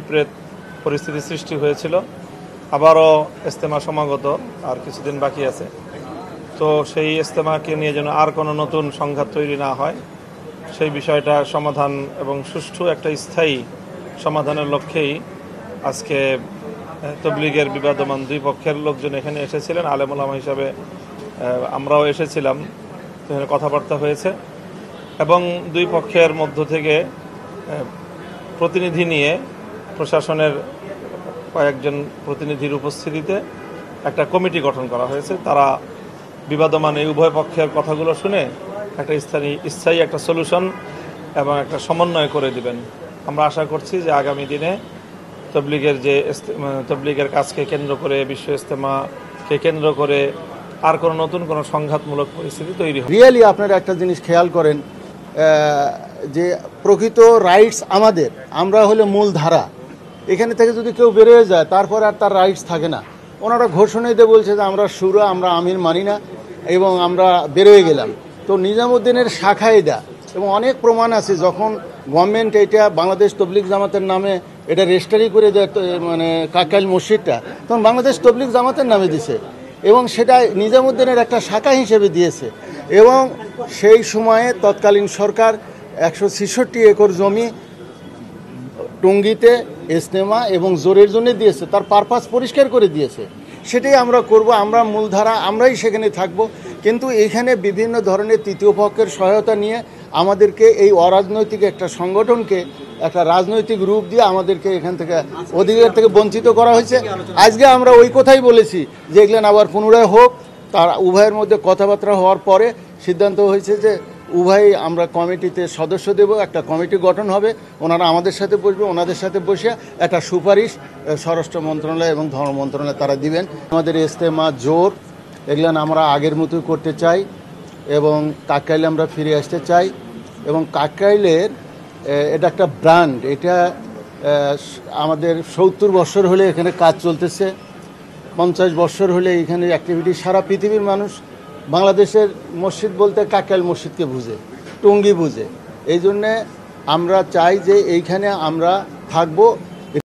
বিপরীত পরিস্থিতি সৃষ্টি হয়েছিল। আবারও ইজতেমা সমাগত, আর কিছুদিন বাকি আছে। তো সেই ইজতেমাকে নিয়ে যেন আর কোনো নতুন সংঘাত তৈরি না হয়, সেই বিষয়টা সমাধান এবং সুষ্ঠু একটা স্থায়ী সমাধানের লক্ষ্যেই আজকে তবলিগের বিবাদমান দুই পক্ষের লোকজন এখানে এসেছিলেন। আলেম ওলামা হিসাবে আমরাও এসেছিলাম, এখানে কথাবার্তা হয়েছে এবং দুই পক্ষের মধ্য থেকে প্রতিনিধি নিয়ে প্রশাসনের কয়েকজন প্রতিনিধির উপস্থিতিতে একটা কমিটি গঠন করা হয়েছে। তারা বিবাদমান এই উভয় পক্ষের কথাগুলো শুনে একটা স্থায়ী একটা সলিউশন এবং একটা সমন্বয় করে দিবেন। আমরা আশা করছি যে আগামী দিনে তবলিগের কাজকে কেন্দ্র করে, বিশ্ব ইজতেমাকে কেন্দ্র করে আর কোনো নতুন কোনো সংঘাতমূলক পরিস্থিতি তৈরি হবে। রিয়েলি আপনারা একটা জিনিস খেয়াল করেন যে প্রকৃত রাইটস আমাদের, আমরা হলে মূল ধারা। এখানে থেকে যদি কেউ বেরোয় যায় তারপর আর তার রাইটস থাকে না। ওনারা ঘোষণা দিয়ে বলছে যে আমরা শুরা, আমরা আমির মানি না এবং আমরা বেরোয় গেলাম। তো নিজামুদ্দিনের শাখা এটা, এবং অনেক প্রমাণ আছে। যখন গভর্নমেন্ট এটা বাংলাদেশ তবলিগ জামাতের নামে এটা রেজিস্ট্রি করে দেয়, মানে কাকাইল মসজিদটা তখন বাংলাদেশ তবলিগ জামাতের নামে দিছে এবং সেটা নিজামুদ্দিনের একটা শাখা হিসেবে দিয়েছে। এবং সেই সময়ে তৎকালীন সরকার 166 একর জমি টঙ্গীতে ইজতেমা এবং জোরের জন্য দিয়েছে, তার পারপাস পরিষ্কার করে দিয়েছে। সেটাই আমরা করব, আমরা মূলধারা, আমরাই সেখানে থাকব। কিন্তু এইখানে বিভিন্ন ধরনের তৃতীয় পক্ষের সহায়তা নিয়ে আমাদেরকে এই অরাজনৈতিক একটা সংগঠনকে একটা রাজনৈতিক রূপ দিয়ে আমাদেরকে এখান থেকে অধিকার থেকে বঞ্চিত করা হয়েছে। আজকে আমরা ওই কথাই বলেছি যে এগুলো আবার পুনরায় হোক। তার উভয়ের মধ্যে কথাবার্তা হওয়ার পরে সিদ্ধান্ত হয়েছে যে উভয়ই আমরা কমিটিতে সদস্য দেব, একটা কমিটি গঠন হবে, ওনারা আমাদের সাথে বসবে, ওনাদের সাথে বসে একটা সুপারিশ স্বরাষ্ট্র মন্ত্রণালয় এবং ধর্ম মন্ত্রণালয় তারা দিবেন। আমাদের ইজতেমা জোর এগুলো আমরা আগের মতোই করতে চাই এবং কাকরাইলে আমরা ফিরে আসতে চাই। এবং কাকরাইলের এটা একটা ব্র্যান্ড, এটা আমাদের 70 বছর হলে এখানে কাজ চলতেছে, 50 বছর হলে এখানে অ্যাক্টিভিটি। সারা পৃথিবীর মানুষ বাংলাদেশের মসজিদ বলতে কাকরাইল মসজিদকে বুঝে, টঙ্গী বুঝে। এই জন্যে আমরা চাই যে এইখানে আমরা থাকবো।